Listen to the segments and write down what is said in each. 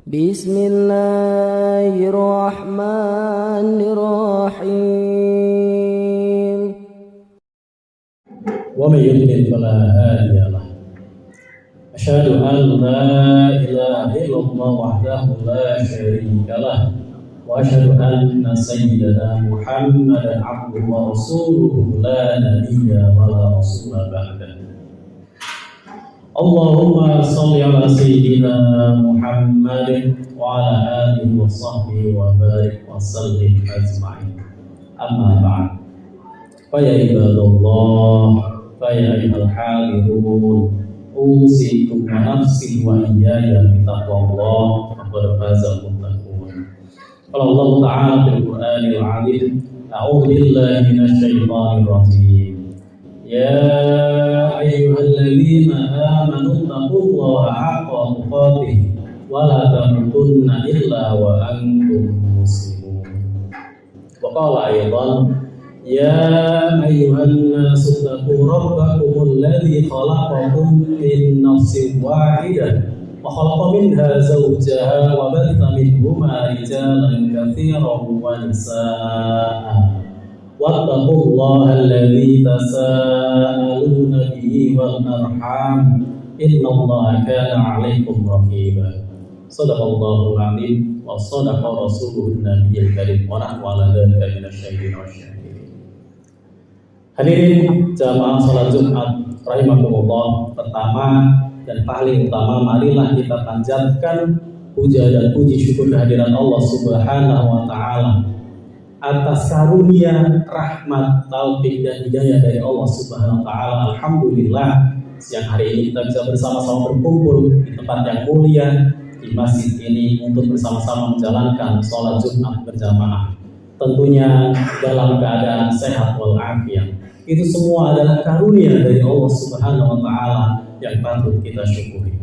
Bismillahirrahmanirrahim. Wa may yudlil fala hadiya lahu. Asyhadu an la ilaha illallah wahdahu la syarika lahu wa asyhadu anna sayyidana Muhammadan abduhu wa rasuluhu la nabiyya wa la rasula ba'dahu. Allahumma shalli ala sayyidina Muhammadin wa ala alihi wa sahbihi wa barik wa sallim ajma'in. Amma ba'd. Fa ya ibadallah, fa ya ayyuhal hadirun, usikum wa nafsi wa iyaya bittaqwallah, faqad fazal muttaqun. Qala Allah Ta'ala fil Qur'anil 'azim, a'udzu billahi minasy syaithanir rajim. Ya ayyuhalladzina amanu taqullaha haqqa tuqatih wa la tamutunna illa wa antum muslimun. Wa qala aidan ya ayyuhan nasu taqu rabbakumul ladzi khalaqakum min nafsin wahidah wa khalaqa minha zawjaha wa batha minhuma rijalan katsiran wa nisaa'a wattaqullaha alladzi tasaaluna bihi wal arham innallaha kana 'alaikum raqiba. Shadaqallahul 'azim wa shadaqa rasuluhun nabiyil karim wa nahnu 'ala dzalika minasyahidin wasyakirin. Hadirin jamaah salat Jumat rahimakumullah, pertama dan paling utama marilah kita panjatkan puja dan puji syukur kehadiran Allah Subhanahu wa taala atas karunia, rahmat, taufik dan hidayah dari Allah Subhanahu wa taala. Alhamdulillah, siang hari ini kita bisa bersama-sama berkumpul di tempat yang mulia di masjid ini untuk bersama-sama menjalankan sholat Jumat berjamaah. Tentunya dalam keadaan sehat walafiat. Itu semua adalah karunia dari Allah Subhanahu wa taala yang patut kita syukuri.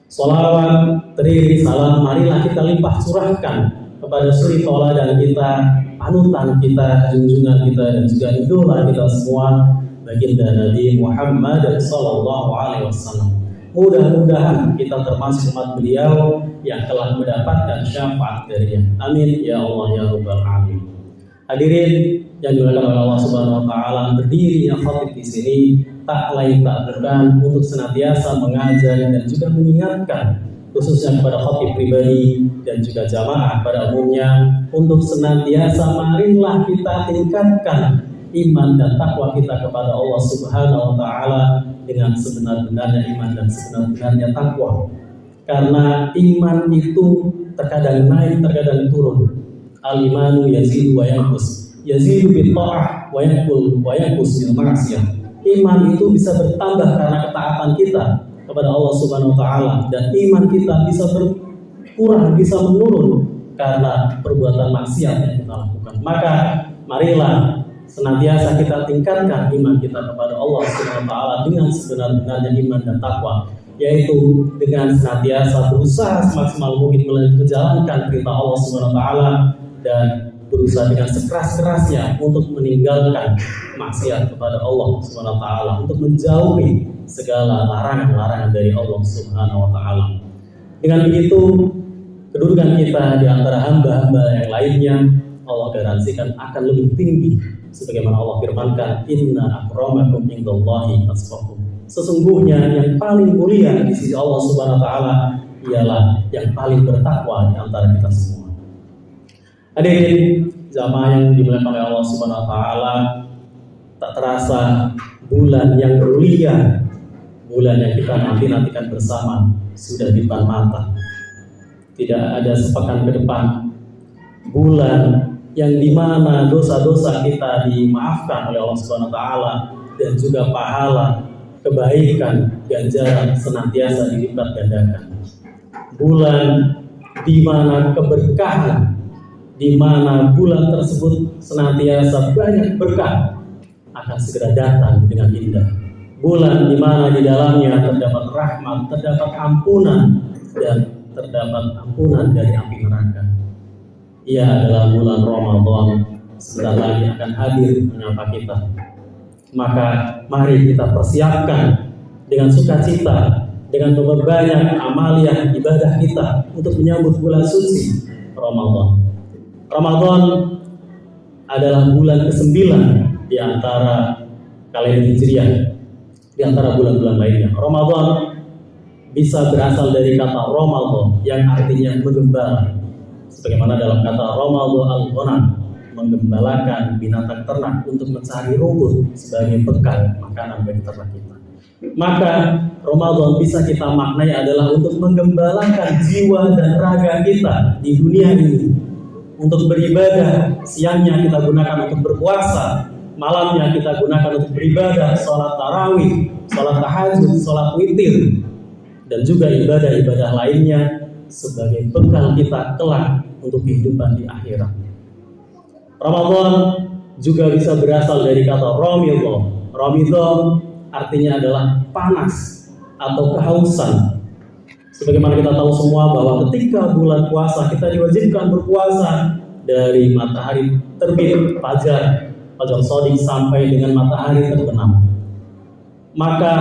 Sholawat, teri, salam marilah kita limpah curahkan kepada suri tauladan kita, panutan kita, junjungan kita dan juga idola kita semua, baginda Nabi Muhammad sallallahu alaihi wasallam. Mudah-mudahan kita termasuk umat beliau yang telah mendapatkan syafaat darinya. Amin ya Allah ya rabbal alamin. Hadirin yang dimuliakan oleh Allah Subhanahu wa taala, berdirinya khatib di sini tak lain tak bukan untuk senantiasa mengajar dan juga mengingatkan, khususnya kepada khatib pribadi dan juga jamaah pada umumnya, untuk senantiasa marilah kita tingkatkan iman dan takwa kita kepada Allah Subhanahu wa taala dengan sebenar-benarnya iman dan sebenar-benarnya takwa. Karena iman itu terkadang naik, terkadang turun. Al-imanu yazidu wa yanqus. Yazidu bil ta'ah wa yanqus bil ma'siyah. Iman itu bisa bertambah karena ketaatan kita kepada Allah Subhanahu wa taala, dan iman kita bisa berkurang, bisa menurun karena perbuatan maksiat yang kita lakukan. Maka marilah senantiasa kita tingkatkan iman kita kepada Allah Subhanahu wa taala dengan sebenar-benarnya iman dan takwa, yaitu dengan senantiasa berusaha semaksimal mungkin menjalankan perintah Allah Subhanahu wa taala dan berusaha dengan sekeras-kerasnya untuk meninggalkan maksiat kepada Allah Subhanahu wa taala, untuk menjauhi segala larangan-larangan dari Allah Subhanahu wa taala. Dengan begitu, kedudukan kita di antara hamba-hamba yang lainnya Allah garansikan akan lebih tinggi, sebagaimana Allah firmankan, inna akramakum indallahi atqakum. Sesungguhnya yang paling mulia di sisi Allah Subhanahu wa taala ialah yang paling bertakwa di antara kita semua. Hadirin jamaah yang dimuliakan oleh Allah Subhanahu wa taala, tak terasa bulan yang mulia, bulan yang kita nanti-nantikan bersama sudah di depan mata. Tidak ada sepekan ke depan, bulan yang dimana dosa-dosa kita dimaafkan oleh Allah Subhanahu wa taala dan juga pahala, kebaikan, ganjaran senantiasa dilipat gandakan. Bulan di mana keberkahan, di mana bulan tersebut senantiasa banyak berkah akan segera datang dengan indah. Bulan di mana di dalamnya terdapat rahmat, terdapat ampunan dan terdapat ampunan dari api neraka. Ia adalah bulan Ramadan, sebentar lagi akan hadir menyapa kita. Maka mari kita persiapkan dengan sukacita dengan memperbanyak amaliyah ibadah kita untuk menyambut bulan suci Ramadan. Ramadan adalah bulan ke-9 di antara kalender Hijriah, di antara bulan-bulan lainnya. Ramadan bisa berasal dari kata Ramadan yang artinya menggembala, sebagaimana dalam kata Ramadan al-ghanam, menggembalakan binatang ternak untuk mencari rumput sebagai bekal makanan bagi ternak kita. Maka Ramadan bisa kita maknai adalah untuk menggembalakan jiwa dan raga kita di dunia ini, untuk beribadah. Siangnya kita gunakan untuk berpuasa, malamnya kita gunakan untuk beribadah, sholat tarawih, sholat tahajud, sholat witir, dan juga ibadah-ibadah lainnya sebagai bekal kita kelak untuk kehidupan di akhirat. Ramadan juga bisa berasal dari kata Ramadan. Ramadan artinya adalah panas atau kehausan. Sebagaimana kita tahu semua bahwa ketika bulan puasa kita diwajibkan berpuasa dari matahari terbit fajar shadiq sampai dengan matahari terbenam. Maka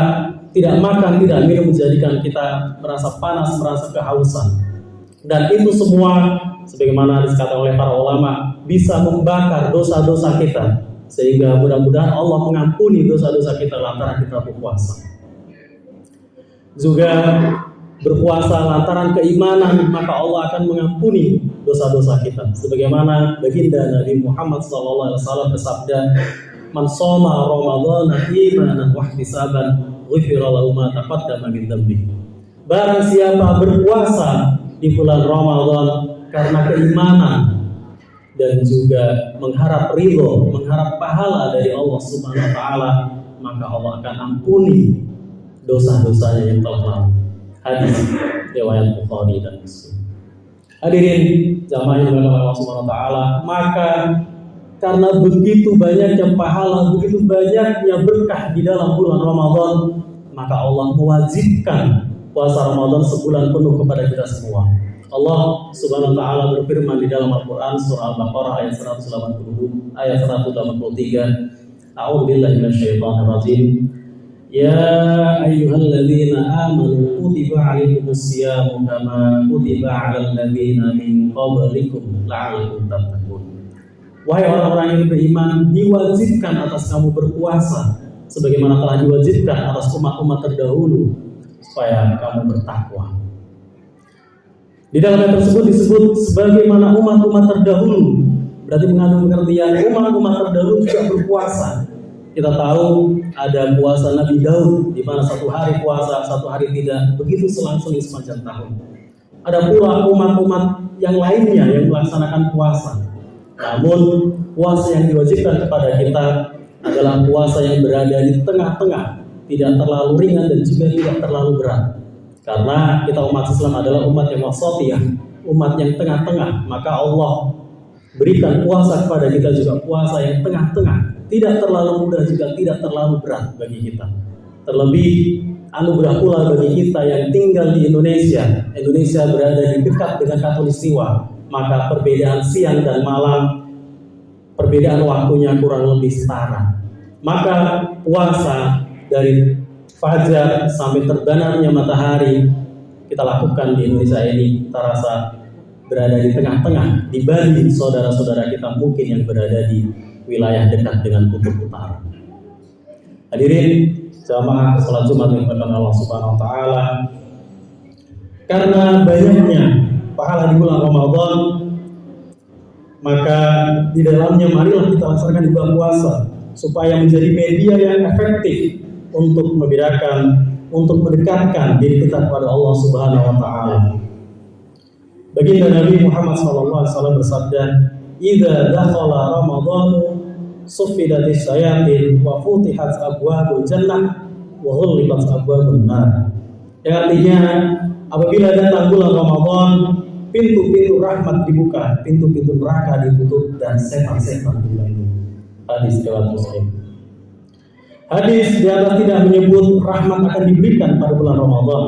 tidak makan, tidak minum menjadikan kita merasa panas, merasa kehausan. Dan itu semua sebagaimana dikatakan oleh para ulama bisa membakar dosa-dosa kita, sehingga mudah-mudahan Allah mengampuni dosa-dosa kita lantaran kita berpuasa. Juga berpuasa lantaran keimanan, maka Allah akan mengampuni dosa-dosa kita. Sebagaimana baginda Nabi Muhammad SAW bersabda, "Man shoma Ramadhana imanan wa ihtisaban, ghufira lahu ma taqaddama min dhanbi." Barang siapa berpuasa di bulan Ramadan karena keimanan dan juga mengharap ridho, mengharap pahala dari Allah Subhanahu wa taala, maka Allah akan ampuni dosa-dosanya yang telah lalu. Hadis riwayat Bukhari dan Muslim. Hadirin jamaah yang dimuliakan Allah Subhanahu wa taala, maka karena begitu banyaknya pahala, begitu banyaknya berkah di dalam bulan Ramadan, maka Allah mewajibkan puasa Ramadan sebulan penuh kepada kita semua. Allah Subhanahu wa taala berfirman di dalam Al-Qur'an surah Al-Baqarah ayat 180 ayat 183. A'udzubillahi minasyaitonir rajim. Ya ayyuhalladzina amanu kutiba 'alaikumus syiyamu kama kutiba 'alal ladzina min qablikum la'allakum tattaqun. Wahai orang-orang yang beriman, diwajibkan atas kamu berpuasa sebagaimana telah diwajibkan atas umat-umat terdahulu supaya kamu bertakwa. Di dalam ayat tersebut disebut sebagaimana umat-umat terdahulu, berarti mengandung pengertian umat-umat terdahulu juga berpuasa. Kita tahu ada puasa Nabi Daud, di mana satu hari puasa, satu hari tidak, begitu selang-seling sepanjang tahun. Ada pula umat-umat yang lainnya yang melaksanakan puasa. Namun puasa yang diwajibkan kepada kita adalah puasa yang berada di tengah-tengah, tidak terlalu ringan dan juga tidak terlalu berat. Karena kita umat Islam adalah umat yang wasatiyah, umat yang tengah-tengah, maka Allah berikan puasa kepada kita juga puasa yang tengah-tengah, tidak terlalu mudah juga tidak terlalu berat bagi kita. Terlebih anugerah pula bagi kita yang tinggal di Indonesia. Indonesia berada di dekat dengan khatulistiwa, maka perbedaan siang dan malam, perbedaan waktunya kurang lebih setara. Maka puasa dari fajar sampai terbenamnya matahari kita lakukan di Indonesia ini, kita rasa berada di tengah-tengah dibanding saudara-saudara kita mungkin yang berada di wilayah dekat dengan kutub utara. Hadirin jamaah salat Jumat yang dimuliakan Allah Subhanahu wa taala, karena banyaknya pahala di bulan Ramadan, maka di dalamnya marilah kita laksanakan ibadah puasa supaya menjadi media yang efektif untuk membedakan, untuk mendekatkan diri kita kepada Allah Subhanahu wa taala. Baginda Nabi Muhammad SAW bersabda, "Idza dakhala Ramadan suffidatis syayatin wa futihat abwabul jannah wa ghullibat abwabun nar." Yang artinya apabila datang bulan Ramadan, pintu-pintu rahmat dibuka, pintu-pintu neraka ditutup dan setan-setan dilindungi. Hadis riwayat Muslim. Hadis di atas tidak menyebut rahmat akan diberikan pada bulan Ramadan,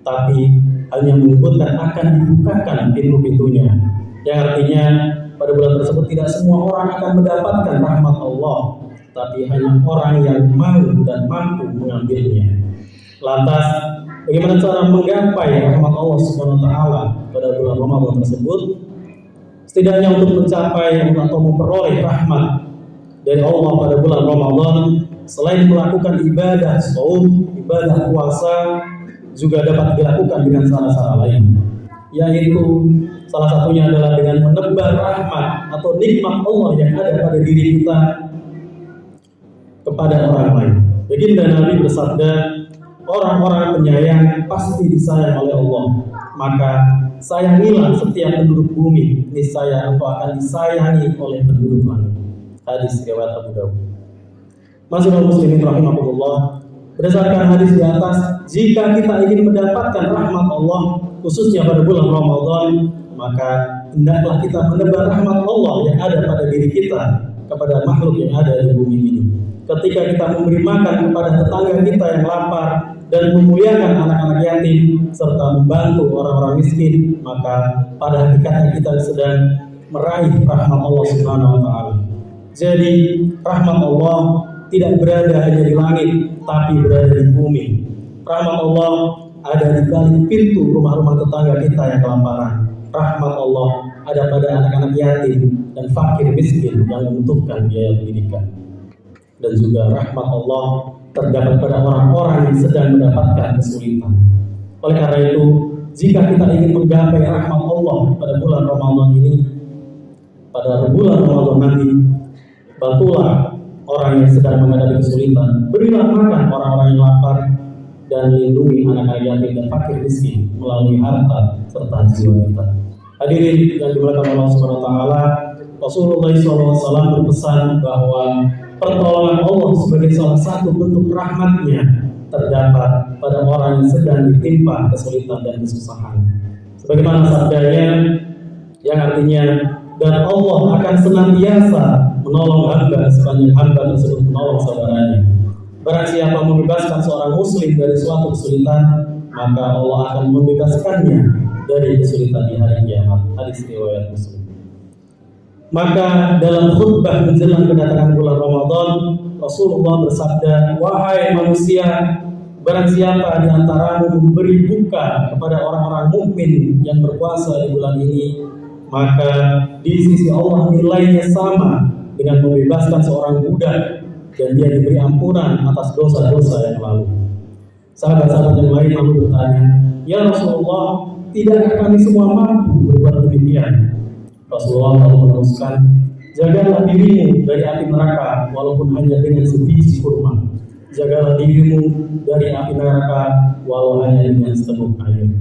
tapi hanya menyebutkan akan dibukakan pintu-pintunya. Yang artinya pada bulan tersebut tidak semua orang akan mendapatkan rahmat Allah, tapi hanya orang yang mau dan mampu mengambilnya. Lantas Bagaimana cara menggapai rahmat Allah Subhanahu wa taala pada bulan Ramadan tersebut? Setidaknya untuk mencapai atau memperoleh rahmat dari Allah pada bulan Ramadan, selain melakukan ibadah shaum, ibadah puasa, juga dapat dilakukan dengan cara-cara lain, yaitu salah satunya adalah dengan menebar rahmat atau nikmat Allah yang ada pada diri kita kepada orang lain. Baginda Nabi bersabda, orang-orang penyayang pasti disayang oleh Allah, maka sayangilah setiap penduduk bumi, niscaya engkau akan disayangi oleh penduduk langit. Hadis riwayat Abu Dawud. Masyiral muslimin rahimakumullah, berdasarkan hadis di atas, jika kita ingin mendapatkan rahmat Allah khususnya pada bulan Ramadan, maka hendaklah kita menebar rahmat Allah yang ada pada diri kita kepada makhluk yang ada di bumi ini. Ketika kita memberi makan kepada tetangga kita yang lapar dan memuliakan anak-anak yatim serta membantu orang-orang miskin, maka pada hakikatnya kita sedang meraih rahmat Allah Subhanahu wa taala. Jadi rahmat Allah tidak berada hanya di langit, tapi berada di bumi. Rahmat Allah ada di balik pintu rumah-rumah tetangga kita yang kelaparan. Rahmat Allah ada pada anak-anak yatim dan fakir miskin yang membutuhkan biaya pendidikan. Dan juga rahmat Allah terdapat pada orang-orang yang sedang mendapatkan kesulitan. Oleh karena itu, jika kita ingin menggapai rahmat Allah pada bulan Ramadan ini, pada bulan Ramadan nanti, bantulah orang yang sedang menghadapi kesulitan, berilah makan orang-orang yang lapar, dan lindungi anak-anak yatim dan fakir miskin melalui harta serta jiwa kita. Hadirin yang dimuliakan Allah Subhanahu wa taala, Rasulullah SAW berpesan bahwa pertolongan Allah sebagai salah satu bentuk rahmatnya terdapat pada orang yang sedang ditimpa kesulitan dan kesusahan. Sebagaimana sabdanya yang artinya, dan Allah akan senantiasa menolong hamba sepanjang hamba tersebut menolong saudaranya. Barang siapa membebaskan seorang muslim dari suatu kesulitan, maka Allah akan membebaskannya dari kesulitan di hari kiamat. Hadis riwayat Muslim. Maka dalam khutbah menjelang kedatangan bulan Ramadan, Rasulullah bersabda, wahai manusia, barang siapa di antaramu memberi buka kepada orang-orang mukmin yang berpuasa di bulan ini, maka di sisi Allah nilainya sama dengan membebaskan seorang budak dan dia diberi ampunan atas dosa-dosa yang lalu. Sahabat-sahabat yang lain lalu bertanya, ya Rasulullah, tidakkah kami semua mampu berbuat demikian? Rasulullah lalu meneruskan, jagalah dirimu dari api neraka walaupun hanya dengan sebiji kurma. Jagalah dirimu dari api neraka walau hanya dengan seteguk air.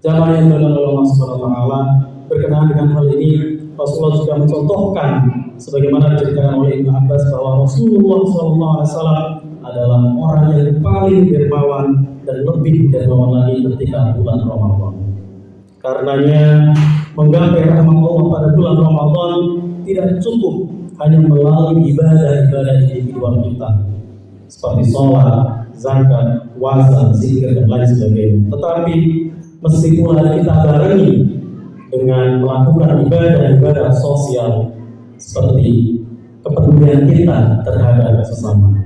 Jamaah yang dimuliakan oleh Allah Subhanahu wa taala, berkenaan dengan hal ini Rasulullah juga mencontohkan sebagaimana diceritakan oleh Ibnu Abbas bahwa Rasulullah SAW adalah orang yang paling dermawan dan lebih dermawan lagi ketika bulan Ramadan. Karenanya menggapai rahmat Allah pada bulan Ramadan tidak cukup hanya melalui ibadah-ibadah individual kita seperti sholat, zakat, puasa, zikir dan lain sebagainya. Tetapi mesti pula kita barengi dengan melakukan ibadah-ibadah sosial seperti kepedulian kita terhadap sesama.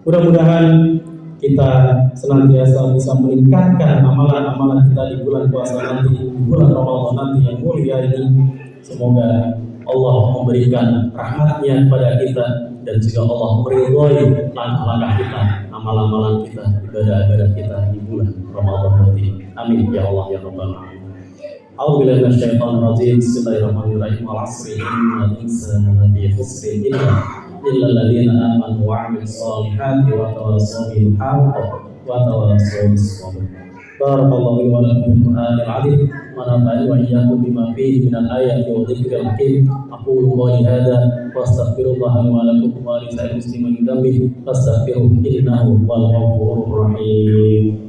Mudah-mudahan kita senantiasa bisa meningkatkan amalan-amalan kita di bulan puasa nanti, di bulan Ramadan nanti yang mulia ini. Semoga Allah memberikan rahmatnya kepada kita dan juga Allah meridhoi langkah-langkah kita, amal-amalan kita, ibadah-ibadah kita di bulan Ramadan nanti. Amin ya Allah ya Rabbal Alamin. A'udzubillahi minasyaitonir rajim. Bismillahirrahmanirrahim. Wal 'asri innal insana lafi khusrin illa alladziina aamanu wa 'amilus shalihati wa tawassaw bil haqqi wa tawassaw bis sabr. Barakallahu li wa lakum bil Qur'anil 'azim wa nafa'ani wa iyyakum bima fihi minal ayati wa dzikril hakim. Aqulu qawli hadza wa astaghfirullaha li wa lakum wa li sa'iril muslimin min dhanbi fastaghfiruhu innahu huwal ghafurur rahim.